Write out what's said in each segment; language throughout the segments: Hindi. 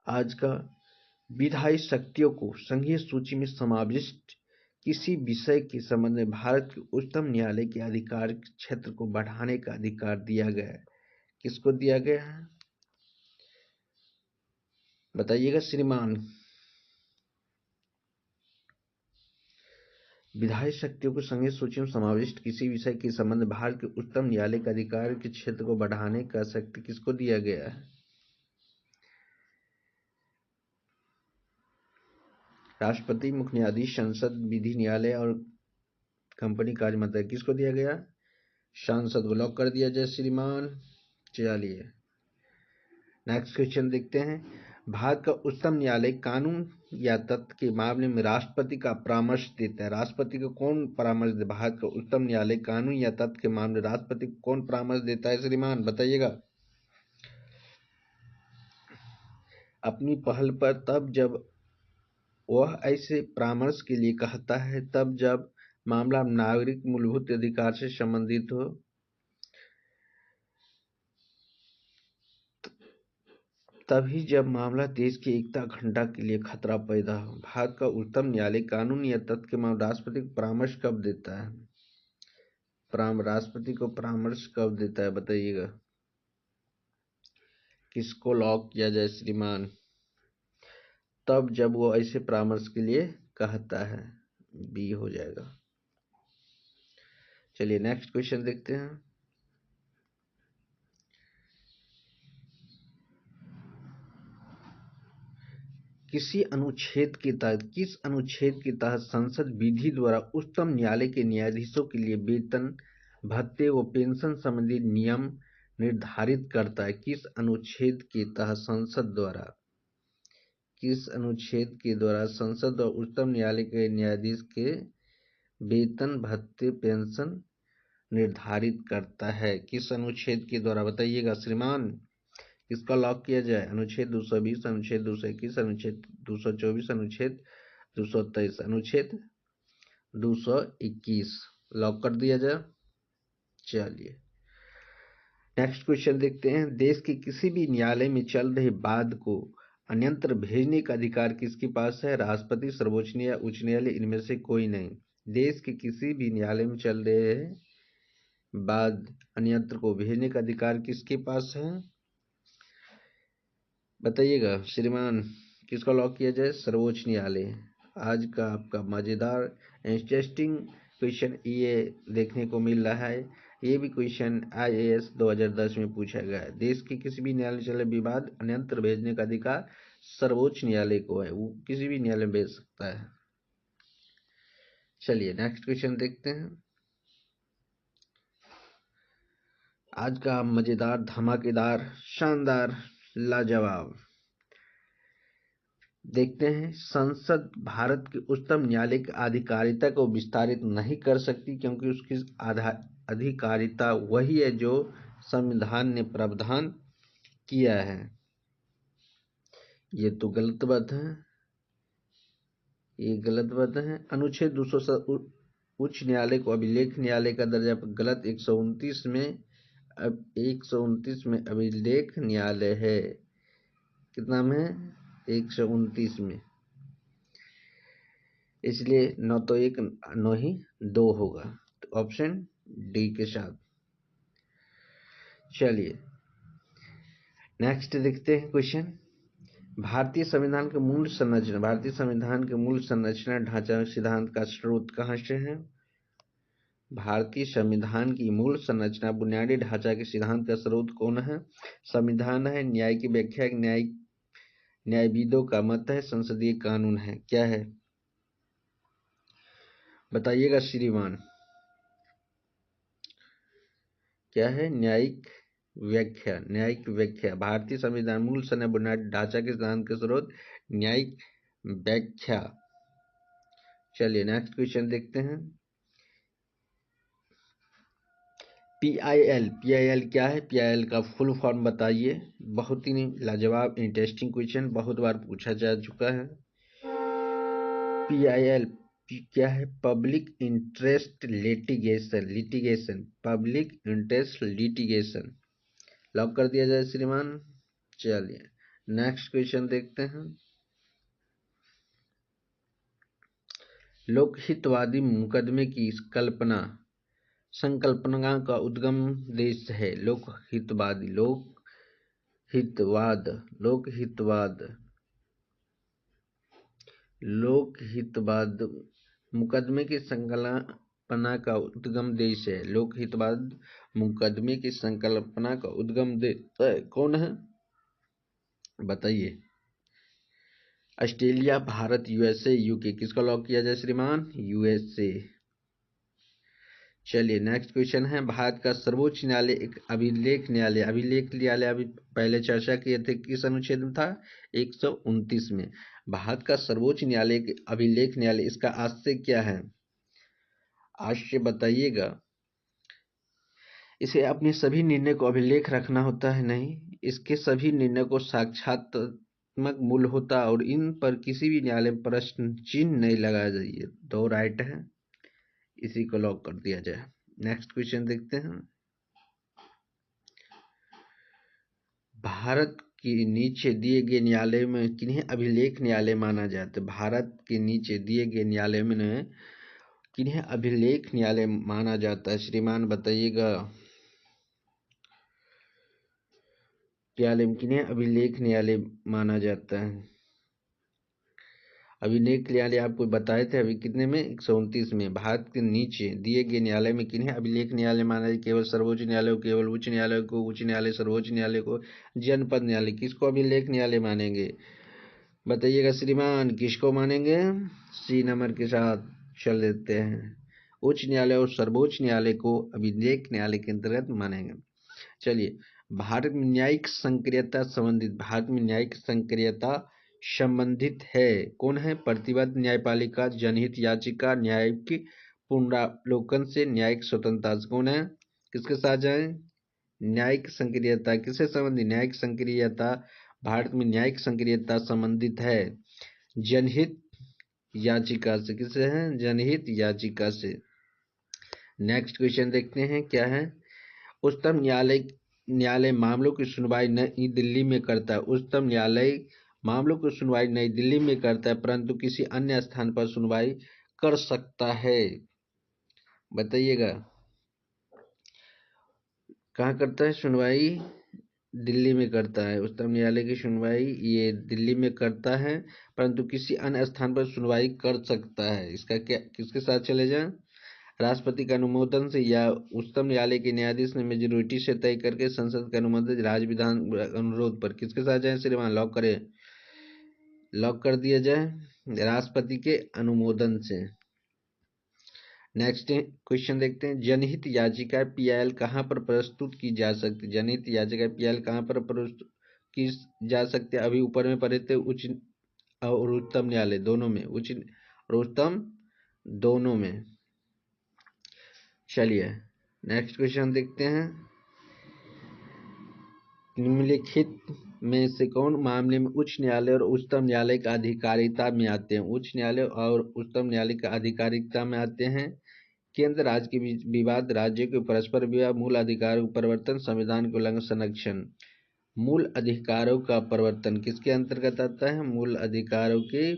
आज का विधायी शक्तियों को संघीय सूची में समाविष्ट किसी विषय के संबंध में भारत के उच्चतम न्यायालय के अधिकार क्षेत्र को बढ़ाने का अधिकार दिया गया है। किसको दिया गया है बताइएगा श्रीमान। विधायी शक्तियों को संघीय सूची में समाविष्ट किसी विषय के संबंध में भारत के उच्चतम न्यायालय के अधिकार के क्षेत्र को बढ़ाने का शक्ति किसको दिया गया है? राष्ट्रपति, मुख्य न्यायाधीश, संसद, विधि न्यायालय और कंपनी कार्य मंत्रालय। किसको दिया गया? सांसद को लॉक कर दिया जाए श्रीमान। चलिए नेक्स्ट क्वेश्चन देखते हैं। भारत का उच्चतम न्यायालय कानून या तथ्य के मामले में राष्ट्रपति का परामर्श देता है। राष्ट्रपति को कौन परामर्श देता है? भारत का उच्चतम न्यायालय कानून या तथ्य के मामले में राष्ट्रपति को कौन परामर्श देता है श्रीमान बताइएगा। अपनी पहल पर, तब जब वह ऐसे परामर्श के लिए कहता है, तब जब मामला नागरिक मूलभूत अधिकार से संबंधित हो, तभी जब मामला देश की एकता अखंडता के लिए खतरा पैदा हो। भारत का उच्चतम न्यायालय कानून या तथ्य के मामले राष्ट्रपति को परामर्श कब देता है? राष्ट्रपति को परामर्श कब देता है बताइएगा। किसको लॉक किया जाए श्रीमान? तब जब वो ऐसे परामर्श के लिए कहता है। बी हो जाएगा। चलिए नेक्स्ट क्वेश्चन देखते हैं। किस अनुच्छेद के तहत संसद विधि द्वारा उच्चतम न्यायालय के न्यायाधीशों के लिए वेतन, भत्ते व पेंशन संबंधी नियम निर्धारित करता है? किस अनुच्छेद के तहत संसद द्वारा उच्चतम न्यायालय के न्यायाधीश के वेतन, भत्ते, पेंशन निर्धारित करता है? किस अनुच्छेद के द्वारा बताइएगा श्रीमान। किसका लॉक किया जाए? अनुच्छेद 220, अनुच्छेद 221, अनुच्छेद 224, अनुच्छेद 223, अनुच्छेद 221 लॉक कर दिया जाए। चलिए नेक्स्ट क्वेश्चन देखते हैं। देश के किसी भी न्यायालय में चल रहे वाद को अन्यत्र भेजने का अधिकार किसके पास है? राष्ट्रपति, सर्वोच्च न्यायालय, उच्च न्यायालय, इनमें से कोई नहीं। देश के किसी भी न्यायालय में चल रहे वाद अन्यत्र को भेजने का अधिकार किसके पास है बताइएगा श्रीमान। किसका लॉक किया जाए? सर्वोच्च न्यायालय। आज का आपका मजेदार इंटरेस्टिंग क्वेश्चन ये देखने को मिल रहा है। ये भी क्वेश्चन IAS 2010 में पूछा गया है। देश के किसी भी न्यायालय चले विवाद अन्यत्र भेजने का अधिकार सर्वोच्च न्यायालय को है। वो किसी भी न्यायालय में भेज सकता है। चलिए नेक्स्ट क्वेश्चन देखते हैं। आज का मजेदार, धमाकेदार, शानदार, लाजवाब देखते हैं। संसद भारत के उच्चतम न्यायालय की अधिकारिता को विस्तारित नहीं कर सकती क्योंकि उसकी अधिकारिता वही है जो संविधान ने प्रावधान किया है। ये तो गलत बात है, ये गलत बात है। अनुच्छेद 200 उच्च न्यायालय को अभिलेख न्यायालय का दर्जा गलत। 129 में अभिलेख न्यायालय है। कितना में? 129 में। इसलिए न तो 1 न ही 2 होगा, तो ऑप्शन डी के साथ। चलिए नेक्स्ट देखते हैं क्वेश्चन। भारतीय संविधान के मूल संरचना ढांचा सिद्धांत का स्रोत कहाँ से है? भारतीय संविधान की मूल संरचना बुनियादी ढांचा के सिद्धांत का स्रोत कौन है? संविधान है, न्याय की व्याख्या, न्यायविदों का मत है, संसदीय कानून है? क्या है बताइएगा श्रीमान। क्या है? न्यायिक व्याख्या। भारतीय संविधान मूल संरचना बुनियादी ढांचा के सिद्धांत के स्रोत न्यायिक व्याख्या। चलिए नेक्स्ट क्वेश्चन देखते हैं। PIL क्या है? PIL का फुल फॉर्म बताइए। बहुत ही लाजवाब इंटरेस्टिंग क्वेश्चन, बहुत बार पूछा जा चुका है। PIL क्या है? Public interest litigation. Public interest litigation lock कर दिया जाए श्रीमान। चलिए नेक्स्ट क्वेश्चन देखते हैं। लोकहितवादी मुकदमे की संकल्पना का उद्गम देश है। लोकहितवाद मुकदमे की संकल्पना का उद्गम देश है। लोकहितवाद मुकदमे की संकल्पना का उद्गम देश कौन है, बताइए। Australia, Bharat, USA, UK. किसको लॉक किया जाए श्रीमान? यूएसए। चलिए नेक्स्ट क्वेश्चन है। भारत का सर्वोच्च न्यायालय एक अभिलेख न्यायालय अभी पहले चर्चा किए थे, किस अनुच्छेद में था? 129 में। भारत का सर्वोच्च न्यायालय अभिलेख न्यायालय, इसका आशय क्या है? आशय बताइएगा। इसे अपने सभी निर्णय को अभिलेख रखना होता है? नहीं, इसके सभी निर्णय को साक्ष्यात्मक मूल्य होता है और इन पर किसी भी न्यायालय में प्रश्न चिन्ह नहीं लगाया जाइए। दो राइट है, इसी को लॉक कर दिया जाए। नेक्स्ट क्वेश्चन देखते हैं। भारत के नीचे दिए गए न्यायालय में किन्हें अभिलेख न्यायालय माना जाता है? भारत के नीचे दिए गए न्यायालय में किन्हें अभिलेख न्यायालय माना जाता है श्रीमान, बताइएगा। किन्हें अभिलेख न्यायालय माना जाता है? अभिलेख न्यायालय आपको बताए थे अभी कितने में? 129 में। भारत के नीचे दिए गए न्यायालय में किन्हें अभिलेख न्यायालय माना जाए? केवल सर्वोच्च न्यायालय को, केवल उच्च न्यायालय को, उच्च न्यायालय, सर्वोच्च न्यायालय को, जनपद न्यायालय। किसको अभिलेख न्यायालय मानेंगे, बताइएगा श्रीमान, किसको मानेंगे? सी नंबर के साथ चल देते हैं। उच्च न्यायालय और सर्वोच्च न्यायालय को अभिलेख न्यायालय के अंतर्गत मानेंगे। चलिए, भारत में न्यायिक संक्रियता संबंधित है। कौन है? प्रतिबद्ध न्यायपालिका, जनहित याचिका, न्यायिक पुनरावलोकन से, न्यायिक स्वतंत्रता से। कौन है? किसके साथ जाए? न्यायिक संक्रियता। किससे संबंधित? न्यायिक संक्रियता। भारत में न्यायिक संक्रियता संबंधित है जनहित याचिका से। किससे है? जनहित याचिका से। नेक्स्ट क्वेश्चन देखते हैं क्या है। उच्चतम न्यायालय मामलों की सुनवाई नई दिल्ली में करता है। उच्चतम न्यायालय मामलों की सुनवाई नई दिल्ली में करता है, परंतु किसी अन्य स्थान पर सुनवाई कर सकता है, बताइएगा। कहाँ करता है सुनवाई? दिल्ली में करता है। उच्चतम न्यायालय की सुनवाई ये दिल्ली में करता है, परंतु किसी अन्य स्थान पर सुनवाई कर सकता है। इसका क्या, किसके साथ चले जाएं? राष्ट्रपति के अनुमोदन से या उच्चतम न्यायालय के न्यायाधीश ने मेजोरिटी से तय करके संसद के अनुमोदन राज्य विधान अनुरोध पर। किसके साथ जाए श्रीमान? लॉक करें, लॉक कर दिया जाए राष्ट्रपति के अनुमोदन से। नेक्स्ट क्वेश्चन देखते हैं। जनहित याचिका पीआईएल कहाँ पर प्रस्तुत की जा सकती है? जनहित याचिका पीआईएल कहाँ पर प्रस्तुत की जा सकती है? अभी ऊपर में पढ़े थे, उच्च और उच्चतम न्यायालय दोनों में, उच्च और उच्चतम दोनों में। चलिए नेक्स्ट क्वेश्चन देखते हैं। निम्नलिखित में से कौन मामले में उच्च न्यायालय और उच्चतम न्यायालय का अधिकारिता में आते हैं? उच्च न्यायालय और उच्चतम न्यायालय का अधिकारिता में आते हैं। केंद्र राज्य के बीच विवाद, राज्यों के परस्पर विवाद, मूल अधिकारों का परिवर्तन, संविधान के उल्लंघन, संरक्षण। मूल अधिकारों का परिवर्तन किसके अंतर्गत आता है? मूल अधिकारों के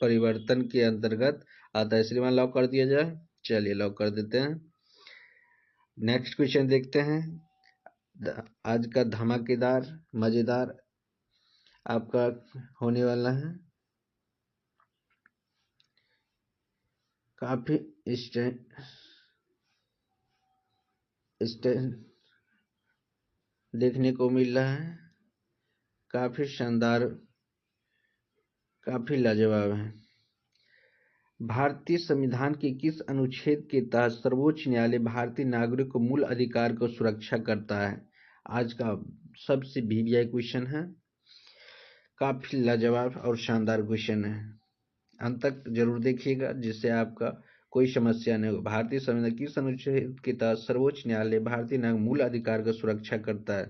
परिवर्तन के अंतर्गत आता है। श्रीमान लॉक कर दिया जाए। चलिए लॉक कर देते हैं। नेक्स्ट क्वेश्चन देखते हैं। आज का धमाकेदार मजेदार आपका होने वाला है। काफी देखने को मिल रहा है, काफी शानदार, काफी लाजवाब है। भारतीय संविधान के किस अनुच्छेद के तहत सर्वोच्च न्यायालय भारतीय नागरिक को मूल अधिकार को सुरक्षा करता है? आज का सबसे वीवीआई क्वेश्चन है, काफी लाजवाब और शानदार क्वेश्चन है। अंत तक जरूर देखिएगा जिससे आपका कोई समस्या नहीं हो। भारतीय संविधान किस अनुच्छेद के तहत सर्वोच्च न्यायालय भारतीय नागरिक मूल अधिकार को सुरक्षा करता है?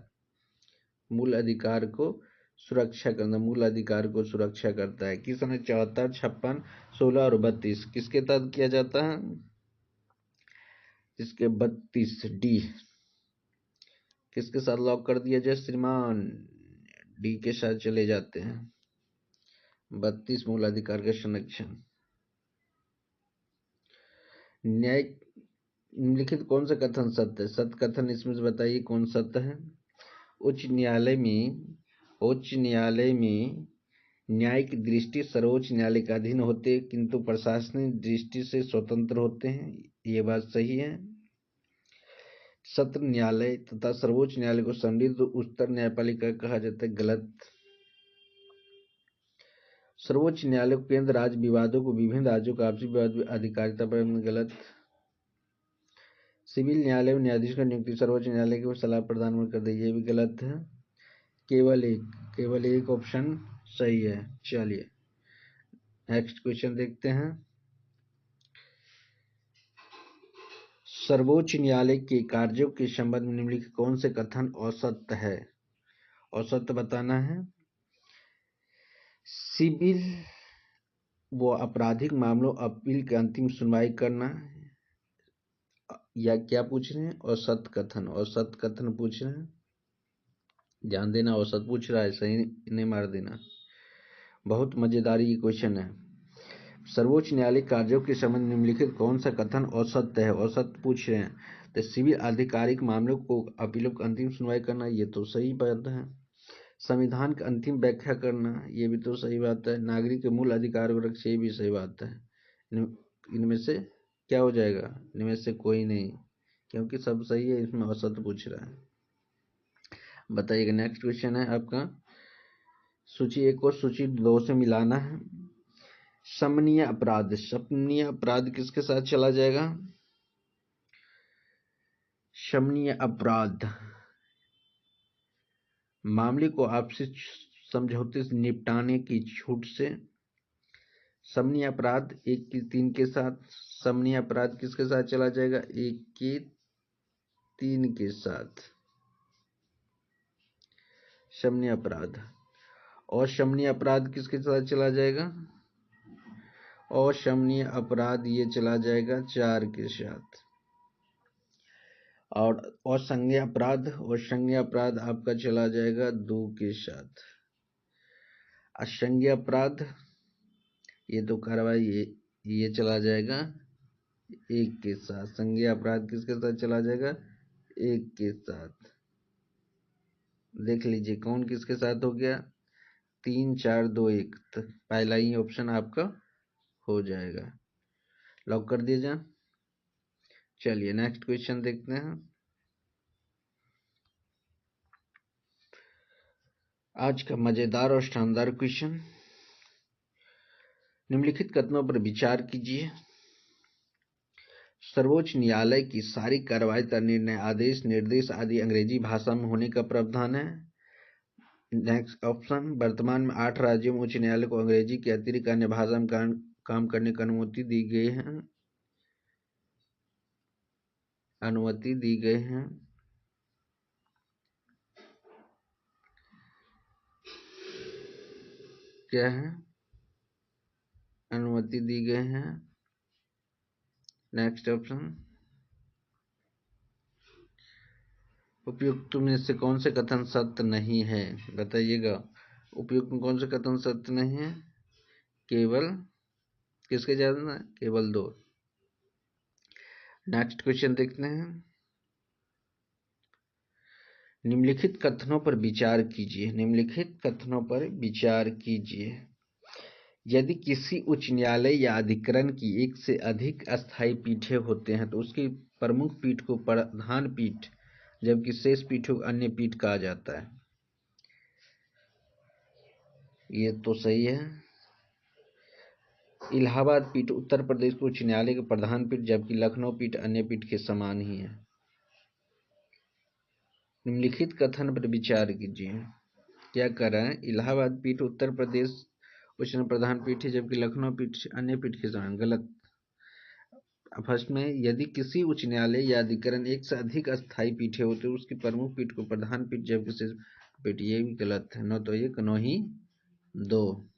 मूल अधिकार को सुरक्षा करना, मूल अधिकार को सुरक्षा करता है। किस अनुच्छेद? 74, 56, 16 और 32। किसके तहत किया जाता है? इसके 32 डी। किसके साथ लॉक कर दिया जाए श्रीमान? डी के साथ चले जाते हैं। 32 मूल अधिकार का संरक्षण। न्याय निम्नलिखित कौन सा कथन सत्य है? सत्य कथन इसमें से बताइए कौन सत्य है। उच्च न्यायालय में न्यायिक दृष्टि सर्वोच्च न्यायालय के अधीन होते किंतु प्रशासनिक दृष्टि से स्वतंत्र होते हैं, ये बात सही है। सत्र न्यायालय तथा सर्वोच्च न्यायालय को समृद्ध उच्चतर न्यायपालिका कहा जाता है, गलत। सर्वोच्च न्यायालय को केंद्र राज्य विवादों को विभिन्न राज्यों का आपसी विवाद अधिकारिता पर, गलत। सिविल न्यायालय में न्यायाधीश का नियुक्ति सर्वोच्च न्यायालय की सलाह प्रदान कर दी, ये भी गलत है। केवल एक ऑप्शन सही है। चलिए नेक्स्ट क्वेश्चन देखते हैं। सर्वोच्च न्यायालय के कार्यों के संबंध में निम्नलिखित कौन से कथन असत्य है? असत्य बताना है। सिविल व आपराधिक मामलों अपील की अंतिम सुनवाई करना, या क्या पूछ रहे हैं? असत्य कथन पूछ रहे हैं। ध्यान देना, औसत पूछ रहा है, सही नहीं मार देना। बहुत मजेदार ये क्वेश्चन है। सर्वोच्च न्यायालय कार्यों के संबंध निम्नलिखित कौन सा कथन औसत्य है? औसत पूछ रहे हैं। तो सिविल आधिकारिक मामलों को अपीलों की अंतिम सुनवाई करना, ये तो सही बात है। संविधान की अंतिम व्याख्या करना, ये भी तो सही बात है। नागरिक के मूल अधिकार को रक्षा, ये भी सही बात है। इनमें से क्या हो जाएगा? इनमें से कोई नहीं, क्योंकि सब सही है। इसमें औसत पूछ रहा है। बताइएगा। नेक्स्ट क्वेश्चन है आपका, सूची 1 को सूची 2 से मिलाना है। शमनीय अपराध किसके साथ चला जाएगा? शमनीय अपराध मामले को आपसी समझौते से निपटाने की छूट से। शमनीय अपराध 1 की 3 के साथ। शमनीय अपराध किसके साथ चला जाएगा? 1 की 3 के साथ शमनीय अपराध। और शमनीय अपराध किसके साथ चला जाएगा? अशमनीय अपराध ये चला जाएगा 4 के साथ। और असंज्ञेय अपराध आपका चला जाएगा 2 के साथ। असंज्ञेय अपराध ये तो कार्रवाई ये चला जाएगा 1 के साथ। संज्ञेय अपराध किसके साथ चला जाएगा? 1 के साथ। देख लीजिए कौन किसके साथ हो गया। 3 4 2 1, तो पहला ही ऑप्शन आपका हो जाएगा। लॉक कर दिया जाए। चलिए नेक्स्ट क्वेश्चन देखते हैं। आज का मजेदार और शानदार क्वेश्चन, निम्नलिखित कथनों पर विचार कीजिए। सर्वोच्च न्यायालय की सारी कार्रवाई का निर्णय, आदेश, निर्देश आदि अंग्रेजी भाषा में होने का प्रावधान है। नेक्स्ट ऑप्शन, वर्तमान में 8 राज्यों में उच्च न्यायालय को अंग्रेजी के अतिरिक्त अन्य भाषा में काम करने की अनुमति दी गई है। क्या है? अनुमति दी गई है। नेक्स्ट ऑप्शन, उपयुक्त में से कौन से कथन सत्य नहीं है? बताइएगा। उपयुक्त में कौन से कथन सत्य नहीं है? केवल किसके ज्यादा है? केवल 2। नेक्स्ट क्वेश्चन देखते हैं। निम्नलिखित कथनों पर विचार कीजिए। यदि किसी उच्च न्यायालय या अधिकरण की 1 से अधिक अस्थायी पीठें होते हैं तो उसकी प्रमुख पीठ को प्रधान पीठ, जबकि शेष पीठों को अन्य पीठ कहा जाता है। ये तो सही है। इलाहाबाद पीठ उत्तर प्रदेश उच्च न्यायालय के प्रधान पीठ, जबकि लखनऊ पीठ अन्य पीठ के समान ही है। निम्नलिखित कथन पर विचार कीजिए। क्या कर रहा है? इलाहाबाद पीठ उत्तर प्रदेश उच्च प्रधान पीठ है, जबकि लखनऊ पीठ अन्य पीठ के समान, गलत। फर्स्ट में, यदि किसी उच्च न्यायालय या अधिकरण 1 से अधिक अस्थायी पीठें होती है उसकी प्रमुख पीठ को प्रधान पीठ, जबकि शेष पीठ, ये भी गलत है। न तो 1 न ही 2।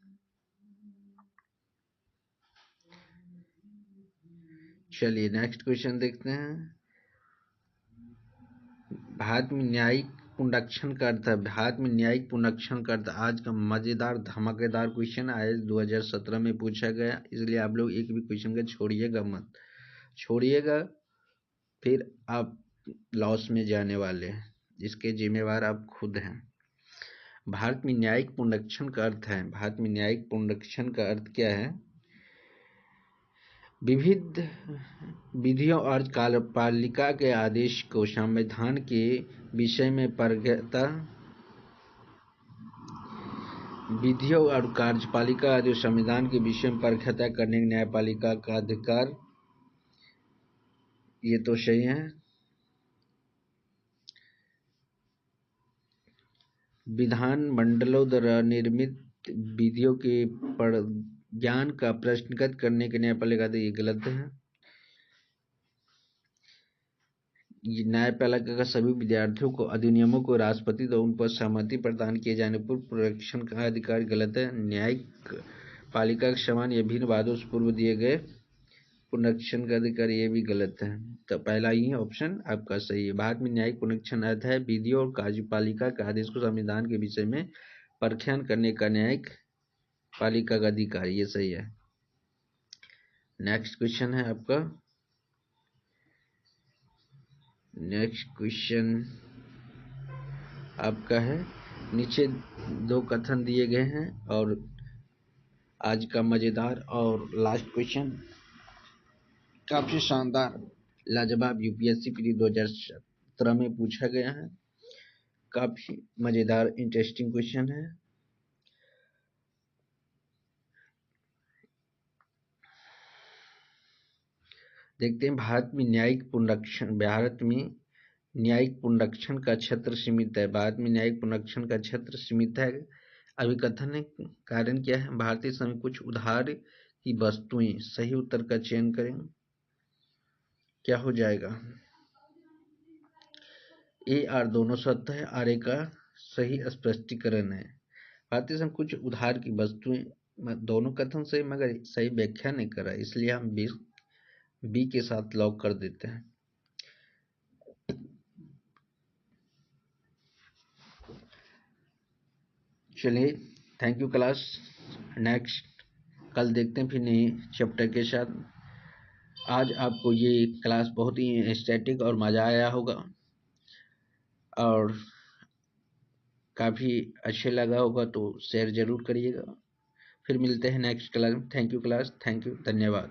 चलिए नेक्स्ट क्वेश्चन देखते हैं। भारत में न्यायिक पुनरीक्षण का अर्थ है, भारत में न्यायिक पुनरीक्षण का अर्थ। आज का मजेदार धमाकेदार क्वेश्चन आया 2017 में पूछा गया, इसलिए आप लोग एक भी क्वेश्चन का छोड़िएगा मत, छोड़िएगा फिर आप लॉस में जाने वाले हैं, इसके जिम्मेवार आप खुद हैं। भारत में न्यायिक पुनरीक्षण का अर्थ है, भारत में न्यायिक पुनरीक्षण का अर्थ क्या है? विविध विधियों और कार्यपालिका के आदेश को संविधान के विषय में परखता, विधियों और कार्यपालिका आदेश संविधान के विषय में परखता करने की न्यायपालिका का अधिकार। ये तो सही है। विधान मंडलों द्वारा निर्मित विधियों के ज्ञान का प्रश्नगत करने के न्यायपालिका, ये गलत है। न्यायपालिका का सभी विद्यार्थियों को अधिनियमों को राष्ट्रपति द्वारा उन पर सहमति प्रदान किए जाने पर पुनरीक्षण का अधिकार, गलत है। न्यायिक पालिका के समान या भिन्न वादों से पूर्व दिए गए पुनरीक्षण का अधिकार, ये भी गलत है। तो पहला ही ऑप्शन आपका सही है। भारत में न्यायिक पुनरीक्षण अर्थ है विधियों और कार्यपालिका के आदेश को संविधान के विषय में परख्यान करने का न्यायिक पालिका का अधिकार, ये सही है। नेक्स्ट क्वेश्चन है आपका, नेक्स्ट क्वेश्चन आपका है, नीचे दो कथन दिए गए हैं और आज का मजेदार और लास्ट क्वेश्चन काफी शानदार लाजवाब यूपीएससी प्री 2017 में पूछा गया है। काफी मजेदार इंटरेस्टिंग क्वेश्चन है। देखते हैं, भारत में न्यायिक पुनरीक्षण का क्षेत्र सीमित है। भारत में न्यायिक पुनरीक्षण का क्षेत्र सीमित है। अभिकथन है, कारण क्या है? भारतीय संविधान कुछ उधार की वस्तुएं। सही उत्तर का चयन करें, क्या हो जाएगा? ए आर दोनों सत्य है, आर ए का सही स्पष्टीकरण है। भारतीय संघ कुछ उधार की वस्तुएं, दोनों कथन से मगर सही व्याख्या नहीं करा, इसलिए हम बी के साथ लॉक कर देते हैं। चलिए, थैंक यू क्लास। नेक्स्ट कल देखते हैं फिर नए चैप्टर के साथ। आज आपको ये क्लास बहुत ही स्टैटिक और मज़ा आया होगा और काफ़ी अच्छे लगा होगा, तो शेयर ज़रूर करिएगा। फिर मिलते हैं नेक्स्ट क्लास में। Thank you class, thank you, धन्यवाद।